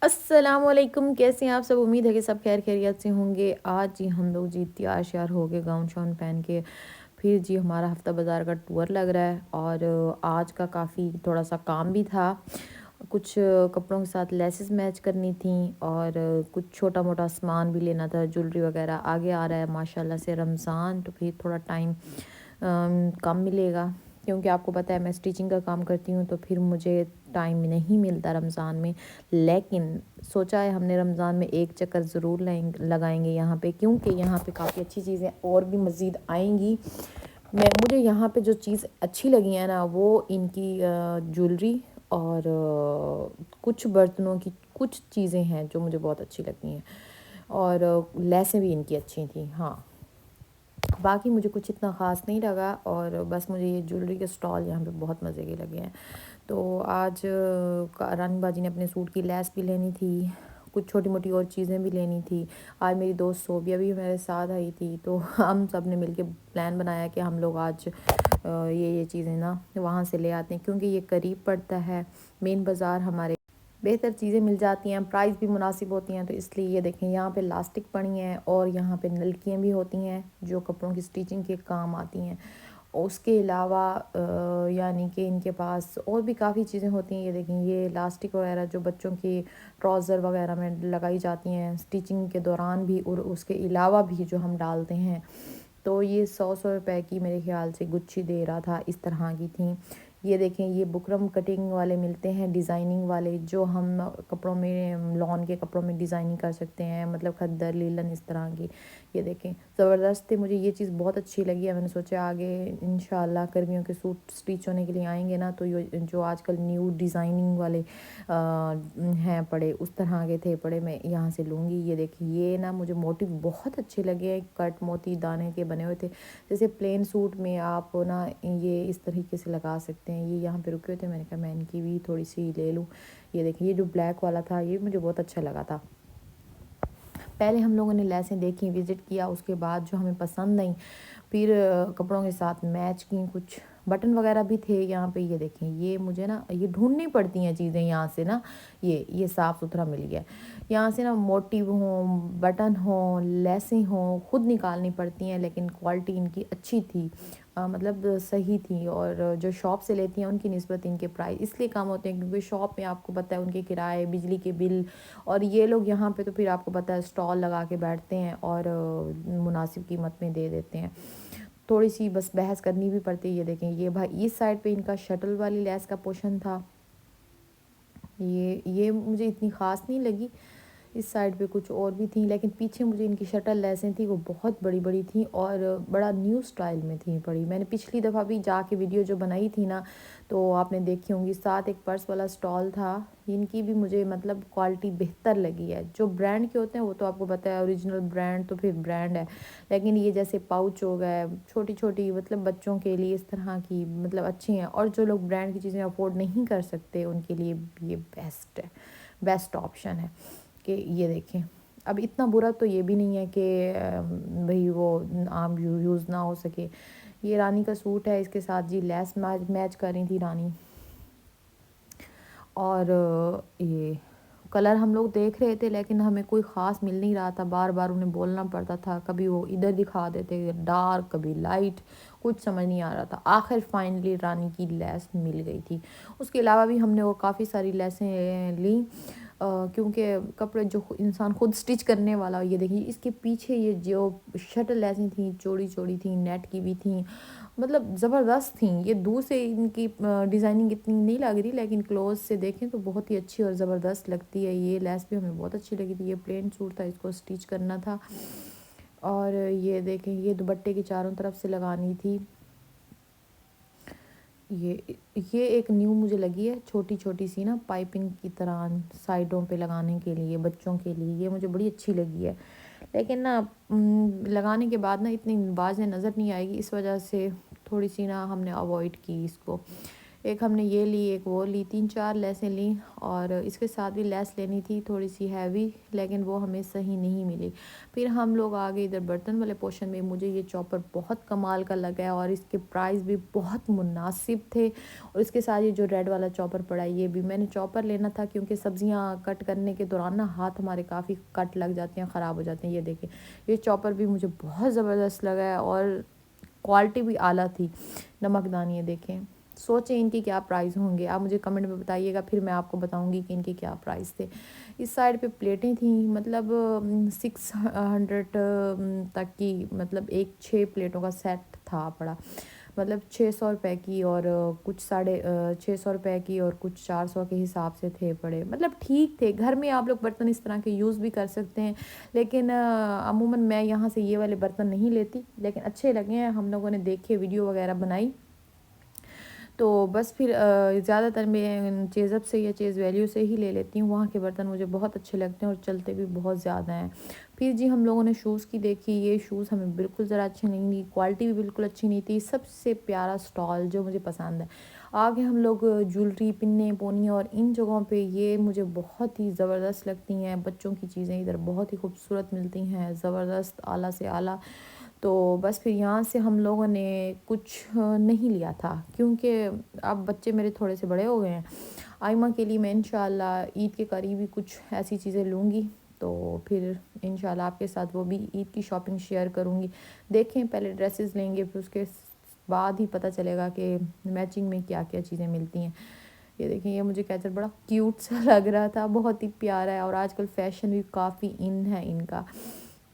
السلام علیکم، کیسے ہیں آپ سب؟ امید ہے کہ سب خیر خیریت سے ہوں گے۔ آج جی ہم لوگ جی تیار شیار ہو گئے گاؤن شاؤن پہن کے، پھر جی ہمارا ہفتہ بازار کا ٹور لگ رہا ہے، اور آج کا کافی تھوڑا سا کام بھی تھا۔ کچھ کپڑوں کے ساتھ لیسز میچ کرنی تھیں، اور کچھ چھوٹا موٹا سامان بھی لینا تھا، جولری وغیرہ۔ آگے آ رہا ہے ماشاءاللہ سے رمضان، تو پھر تھوڑا ٹائم کم ملے گا، کیونکہ آپ کو پتہ ہے میں اسٹیچنگ کا کام کرتی ہوں، تو پھر مجھے ٹائم نہیں ملتا رمضان میں۔ لیکن سوچا ہے ہم نے رمضان میں ایک چکر ضرور لگائیں گے یہاں پہ، کیونکہ یہاں پہ کافی اچھی چیزیں اور بھی مزید آئیں گی۔ مجھے یہاں پہ جو چیز اچھی لگی ہے نا، وہ ان کی جولری اور کچھ برتنوں کی کچھ چیزیں ہیں جو مجھے بہت اچھی لگتی ہیں، اور لیسیں بھی ان کی اچھی تھیں۔ ہاں، باقی مجھے کچھ اتنا خاص نہیں لگا، اور بس مجھے یہ جولری کے سٹال یہاں پہ بہت مزے کے لگے ہیں۔ تو آج رانی باجی نے اپنے سوٹ کی لیس بھی لینی تھی، کچھ چھوٹی موٹی اور چیزیں بھی لینی تھی۔ آج میری دوست صوبیہ بھی میرے ساتھ آئی تھی، تو ہم سب نے مل کے پلان بنایا کہ ہم لوگ آج یہ چیزیں نا وہاں سے لے آتے ہیں، کیونکہ یہ قریب پڑتا ہے مین بازار ہمارے، بہتر چیزیں مل جاتی ہیں، پرائز بھی مناسب ہوتی ہیں۔ تو اس لیے یہ دیکھیں یہاں پہ لاسٹک پڑی ہیں، اور یہاں پہ نلکیاں بھی ہوتی ہیں جو کپڑوں کی سٹیچنگ کے کام آتی ہیں۔ اس کے علاوہ یعنی کہ ان کے پاس اور بھی کافی چیزیں ہوتی ہیں۔ یہ دیکھیں یہ لاسٹک وغیرہ جو بچوں کی ٹراؤزر وغیرہ میں لگائی جاتی ہیں سٹیچنگ کے دوران بھی، اور اس کے علاوہ بھی جو ہم ڈالتے ہیں۔ تو یہ 100 روپے کی میرے خیال سے گچھی دے رہا تھا، اس طرح کی تھیں۔ یہ دیکھیں یہ بکرم کٹنگ والے ملتے ہیں، ڈیزائننگ والے، جو ہم کپڑوں میں لان کے کپڑوں میں ڈیزائننگ کر سکتے ہیں، مطلب کھدر لیلن اس طرح کی۔ یہ دیکھیں زبردست تھے، مجھے یہ چیز بہت اچھی لگی ہے۔ میں نے سوچا آگے انشاءاللہ گرمیوں کے سوٹ سٹیچ ہونے کے لیے آئیں گے نا، تو یہ جو آج کل نیو ڈیزائننگ والے ہیں پڑے، اس طرح کے تھے پڑے، میں یہاں سے لوں گی۔ یہ دیکھیں یہ نا مجھے موٹیو بہت اچھے لگے ہیں، کٹ موتی دانے کے بنے ہوئے تھے، جیسے پلین سوٹ میں آپ نا یہ اس طریقے سے لگا سکتے ہیں۔ یہ یہاں پہ رکے ہوئے تھے، میں نے کہا میں ان کی بھی تھوڑی سی لے لوں۔ یہ دیکھیں یہ جو بلیک والا تھا یہ مجھے بہت اچھا لگا تھا۔ پہلے ہم لوگوں نے لیسیں دیکھیں، وزٹ کیا، اس کے بعد جو ہمیں پسند آئیں پھر کپڑوں کے ساتھ میچ کی۔ کچھ بٹن وغیرہ بھی تھے یہاں پہ، یہ دیکھیں یہ مجھے نا یہ ڈھونڈنی پڑتی ہیں چیزیں یہاں سے نا، یہ صاف ستھرا مل گیا یہاں سے نا، موٹیو ہوں، بٹن ہوں، لیسیں ہوں، خود نکالنی پڑتی ہیں، لیکن کوالٹی ان کی اچھی تھی، مطلب صحیح تھی۔ اور جو شاپ سے لیتی ہیں ان کی نسبت ان کے پرائز اس لیے کم ہوتے ہیں، کیونکہ شاپ میں آپ کو پتہ ہے ان کے کرائے، بجلی کے بل، اور یہ لوگ یہاں پہ تو پھر آپ کو پتہ ہے سٹال لگا کے بیٹھتے ہیں اور مناسب قیمت میں دے دیتے ہیں۔ تھوڑی سی بس بحث کرنی بھی پڑتی ہے۔ یہ دیکھیں یہ بھائی اس سائڈ پہ ان کا شٹل والی لیس کا پورشن تھا، یہ مجھے اتنی خاص نہیں لگی۔ اس سائڈ پہ کچھ اور بھی تھیں، لیکن پیچھے مجھے ان کی شٹل لیسیں تھیں وہ بہت بڑی بڑی تھیں، اور بڑا نیو سٹائل میں تھیں پڑی۔ میں نے پچھلی دفعہ بھی جا کے ویڈیو جو بنائی تھی نا، تو آپ نے دیکھی ہوں گی، ساتھ ایک پرس والا سٹال تھا، ان کی بھی مجھے مطلب کوالٹی بہتر لگی ہے۔ جو برانڈ کے ہوتے ہیں وہ تو آپ کو پتہ ہے اوریجنل برانڈ تو پھر برانڈ ہے، لیکن یہ جیسے پاؤچ ہو گئے چھوٹی چھوٹی مطلب بچوں کے لیے اس طرح کی مطلب اچھی ہیں، اور جو لوگ برانڈ کی چیزیں افورڈ نہیں کر سکتے ان کے لیے یہ بیسٹ ہے، بیسٹ آپشن ہے۔ کہ یہ دیکھیں اب اتنا برا تو یہ بھی نہیں ہے کہ بھئی وہ عام یوز نہ ہو سکے۔ یہ رانی کا سوٹ ہے، اس کے ساتھ جی لیس میچ کر رہی تھی رانی، اور یہ کلر ہم لوگ دیکھ رہے تھے لیکن ہمیں کوئی خاص مل نہیں رہا تھا، بار بار انہیں بولنا پڑتا تھا، کبھی وہ ادھر دکھا دیتے ڈارک کبھی لائٹ، کچھ سمجھ نہیں آ رہا تھا۔ آخر فائنلی رانی کی لیس مل گئی تھی۔ اس کے علاوہ بھی ہم نے اور کافی ساری لیسیں لیں، کیونکہ کپڑے جو انسان خود سٹچ کرنے والا، یہ دیکھیں اس کے پیچھے یہ جو شٹل لیسیں تھیں چوڑی چوڑی تھیں، نیٹ کی بھی تھیں، مطلب زبردست تھیں۔ یہ دور سے ان کی ڈیزائننگ اتنی نہیں لگ رہی، لیکن کلوز سے دیکھیں تو بہت ہی اچھی اور زبردست لگتی ہے۔ یہ لیس بھی ہمیں بہت اچھی لگی تھی۔ یہ پلین سوٹ تھا، اس کو سٹیچ کرنا تھا، اور یہ دیکھیں یہ دوپٹے کی چاروں طرف سے لگانی تھی۔ یہ ایک نیو مجھے لگی ہے، چھوٹی چھوٹی سی نا پائپنگ کی طرح سائڈوں پہ لگانے کے لیے بچوں کے لیے، یہ مجھے بڑی اچھی لگی ہے، لیکن نا لگانے کے بعد نا اتنی واضح نظر نہیں آئے گی، اس وجہ سے تھوڑی سی نا ہم نے اوائڈ کی اس کو۔ ایک ہم نے یہ لی، ایک وہ لی، 3-4 لیسیں لیں، اور اس کے ساتھ بھی لیس لینی تھی تھوڑی سی ہیوی، لیکن وہ ہمیں صحیح نہیں ملی۔ پھر ہم لوگ آگے ادھر برتن والے پورشن میں۔ مجھے یہ چاپر بہت کمال کا لگا ہے اور اس کے پرائز بھی بہت مناسب تھے، اور اس کے ساتھ یہ جو ریڈ والا چاپر پڑا ہے یہ بھی میں نے چاپر لینا تھا، کیونکہ سبزیاں کٹ کرنے کے دوران نا ہاتھ ہمارے کافی کٹ لگ جاتے ہیں، خراب ہو جاتے ہیں۔ یہ دیکھیں یہ چاپر بھی مجھے بہت زبردست لگا ہے اور کوالٹی بھی اعلیٰ تھی۔ نمک دانی دیکھیں، سوچیں ان کی کیا پرائز ہوں گے، آپ مجھے کمنٹ میں بتائیے گا، پھر میں آپ کو بتاؤں گی کہ ان کے کیا پرائز تھے۔ اس سائڈ پہ پلیٹیں تھیں، مطلب 600 تک کی، مطلب ایک 6 پلیٹوں کا سیٹ تھا پڑا، مطلب 600 روپے کی، اور کچھ 650 روپے کی، اور کچھ 400 کے حساب سے تھے پڑے، مطلب ٹھیک تھے۔ گھر میں آپ لوگ برتن اس طرح کے یوز بھی کر سکتے ہیں، لیکن عموماً میں یہاں سے یہ والے برتن نہیں لیتی، لیکن اچھے لگے ہیں، ہم لوگوں نے دیکھے، ویڈیو وغیرہ بنائی، تو بس پھر زیادہ تر میں چیزب سے یا چیز ویلیو سے ہی لے لیتی ہوں۔ وہاں کے برتن مجھے بہت اچھے لگتے ہیں اور چلتے بھی بہت زیادہ ہیں۔ پھر جی ہم لوگوں نے شوز کی دیکھی، یہ شوز ہمیں بالکل ذرا اچھی نہیں تھی، کوالٹی بھی بالکل اچھی نہیں تھی۔ سب سے پیارا سٹال جو مجھے پسند ہے، آگے ہم لوگ جولری، پنے پونیاں، اور ان جگہوں پہ یہ مجھے بہت ہی زبردست لگتی ہیں۔ بچوں کی چیزیں ادھر بہت ہی خوبصورت ملتی ہیں، زبردست، اعلیٰ سے اعلیٰ۔ تو بس پھر یہاں سے ہم لوگوں نے کچھ نہیں لیا تھا، کیونکہ اب بچے میرے تھوڑے سے بڑے ہو گئے ہیں۔ آئمہ کے لیے میں انشاءاللہ عید کے قریب ہی کچھ ایسی چیزیں لوں گی، تو پھر انشاءاللہ آپ کے ساتھ وہ بھی عید کی شاپنگ شیئر کروں گی۔ دیکھیں پہلے ڈریسز لیں گے، پھر اس کے بعد ہی پتہ چلے گا کہ میچنگ میں کیا کیا چیزیں ملتی ہیں۔ یہ دیکھیں یہ مجھے کیچر بڑا کیوٹ سا لگ رہا تھا، بہت ہی پیارا ہے، اور آج کل فیشن بھی کافی ان ہے ان کا۔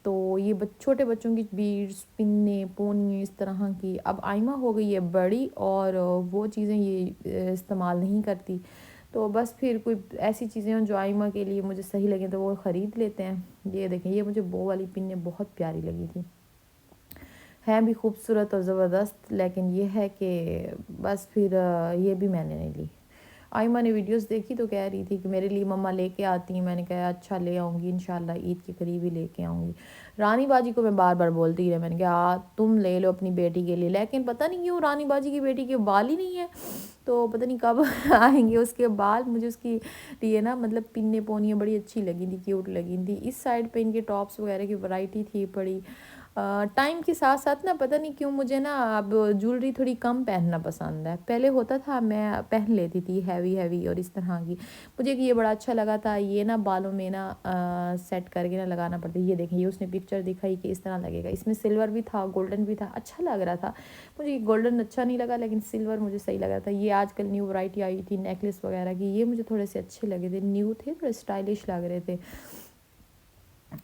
تو یہ چھوٹے بچوں کی بیڈز، پنے پونی اس طرح کی، اب آئمہ ہو گئی ہے بڑی، اور وہ چیزیں یہ استعمال نہیں کرتی، تو بس پھر کوئی ایسی چیزیں ہیں جو آئمہ کے لیے مجھے صحیح لگیں تو وہ خرید لیتے ہیں۔ یہ دیکھیں یہ مجھے بو والی پنیں بہت پیاری لگی تھی، ہیں بھی خوبصورت اور زبردست، لیکن یہ ہے کہ بس پھر یہ بھی میں نے نہیں لی۔ آئمہ نے ویڈیوز دیکھی تو کہہ رہی تھی کہ میرے لیے مما لے کے آتی ہیں، میں نے کہا اچھا لے آؤں گی انشاءاللہ، عید کے قریب ہی لے کے آؤں گی۔ رانی باجی کو میں بار بار بولتی رہے، میں نے کہا تم لے لو اپنی بیٹی کے لیے، لیکن پتہ نہیں کیوں رانی باجی کی بیٹی کے بال ہی نہیں ہیں، تو پتہ نہیں کب آئیں گے اس کے بال۔ مجھے اس کی لیے نا مطلب پنے پونیاں بڑی اچھی لگی تھی، کیوٹ لگی تھی۔ اس سائڈ پہ ان کے ٹاپس وغیرہ کی ورائٹی تھی پڑی۔ ٹائم کے ساتھ ساتھ نا پتہ نہیں کیوں مجھے نا اب جولری تھوڑی کم پہننا پسند ہے۔ پہلے ہوتا تھا میں پہن لیتی تھی ہیوی ہیوی اور اس طرح کی، مجھے کہ یہ بڑا اچھا لگا تھا، یہ نا بالوں میں نا سیٹ کر کے نا لگانا پڑتا ہے۔ یہ دیکھیں یہ اس نے پکچر دکھائی کہ اس طرح لگے گا، اس میں سلور بھی تھا، گولڈن بھی تھا، اچھا لگ رہا تھا۔ مجھے گولڈن اچھا نہیں لگا، لیکن سلور مجھے صحیح لگ رہا تھا۔ یہ آج کل نیو ورائٹی آئی تھی نیکلس وغیرہ کی، یہ مجھے تھوڑے سے اچھے لگے تھے، نیو تھے، تھوڑے اسٹائلش لگ رہے تھے۔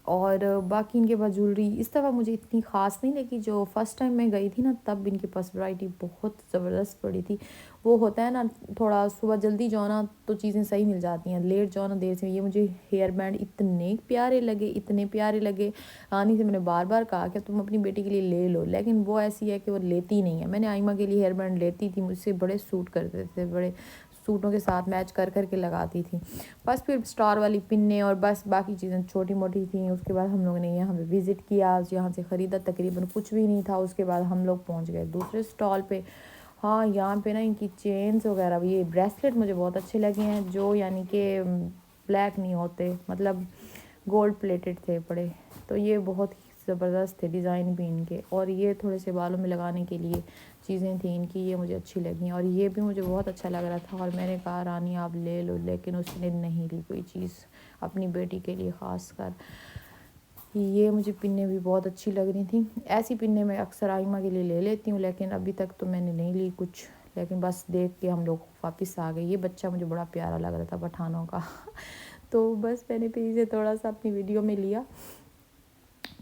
اور باقی ان کے پاس جولری اس دفعہ مجھے اتنی خاص نہیں لگی، جو فرسٹ ٹائم میں گئی تھی نا تب ان کے پاس ورائٹی بہت زبردست پڑی تھی۔ وہ ہوتا ہے نا تھوڑا صبح جلدی جاؤ نا تو چیزیں صحیح مل جاتی ہیں، لیٹ جاؤ نا دیر سے۔ یہ مجھے ہیئر بینڈ اتنے پیارے لگے، اتنے پیارے لگے، رانی سے میں نے بار بار کہا کہ تم اپنی بیٹی کے لیے لے لو، لیکن وہ ایسی ہے کہ وہ لیتی نہیں ہے۔ میں نے آئمہ کے لیے ہیئر بینڈ لیتی تھی، مجھ سے بڑے سوٹ کرتے تھے، بڑے سوٹوں کے ساتھ میچ کر کر کے لگاتی تھی۔ بس پھر سٹار والی پنیں اور بس باقی چیزیں چھوٹی موٹی تھیں۔ اس کے بعد ہم لوگوں نے یہاں پہ وزٹ کیا، یہاں سے خریدا، تقریباً کچھ بھی نہیں تھا۔ اس کے بعد ہم لوگ پہنچ گئے دوسرے سٹال پہ۔ ہاں یہاں پہ نا ان کی چینز وغیرہ بھی، یہ بریسلیٹ مجھے بہت اچھے لگے ہیں، جو یعنی کہ بلیک نہیں ہوتے، مطلب گولڈ پلیٹڈ تھے بڑے، تو یہ بہت ہی زبردست تھے ڈیزائن بھی ان کے، اور یہ تھوڑے سے بالوں میں لگانے کے لیے چیزیں تھیں ان کی، یہ مجھے اچھی لگیں، اور یہ بھی مجھے بہت اچھا لگ رہا تھا، اور میں نے کہا رانی آپ لے لو، لیکن اس نے نہیں لی کوئی چیز اپنی بیٹی کے لیے خاص کر۔ یہ مجھے پنیں بھی بہت اچھی لگ رہی تھیں، ایسی پنیں میں اکثر آئمہ کے لیے لے لیتی ہوں، لیکن ابھی تک تو میں نے نہیں لی کچھ، لیکن بس دیکھ کے ہم لوگ واپس آ گئے۔ یہ بچہ مجھے بڑا پیارا لگ رہا تھا پٹھانوں کا تو بس میں نے پھر اسے تھوڑا سا اپنی ویڈیو میں لیا۔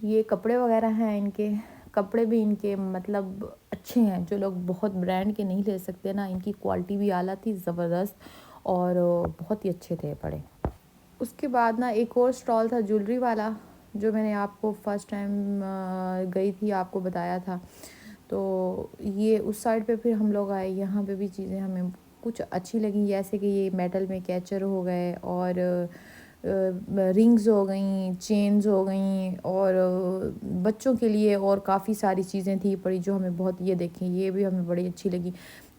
یہ کپڑے وغیرہ ہیں ان کے، کپڑے بھی ان کے مطلب اچھے ہیں، جو لوگ بہت برانڈ کے نہیں لے سکتے نا، ان کی کوالٹی بھی اعلیٰ تھی، زبردست، اور بہت ہی اچھے تھے پڑے۔ اس کے بعد نا ایک اور سٹال تھا جولری والا، جو میں نے آپ کو فرسٹ ٹائم گئی تھی آپ کو بتایا تھا، تو یہ اس سائڈ پہ پھر ہم لوگ آئے، یہاں پہ بھی چیزیں ہمیں کچھ اچھی لگیں، جیسے کہ یہ میٹل میں کیچر ہو گئے، اور رنگز ہو گئیں، چینز ہو گئیں، اور بچوں کے لیے اور کافی ساری چیزیں تھی پڑی جو ہمیں بہت، یہ دیکھیں یہ بھی ہمیں بڑی اچھی لگی۔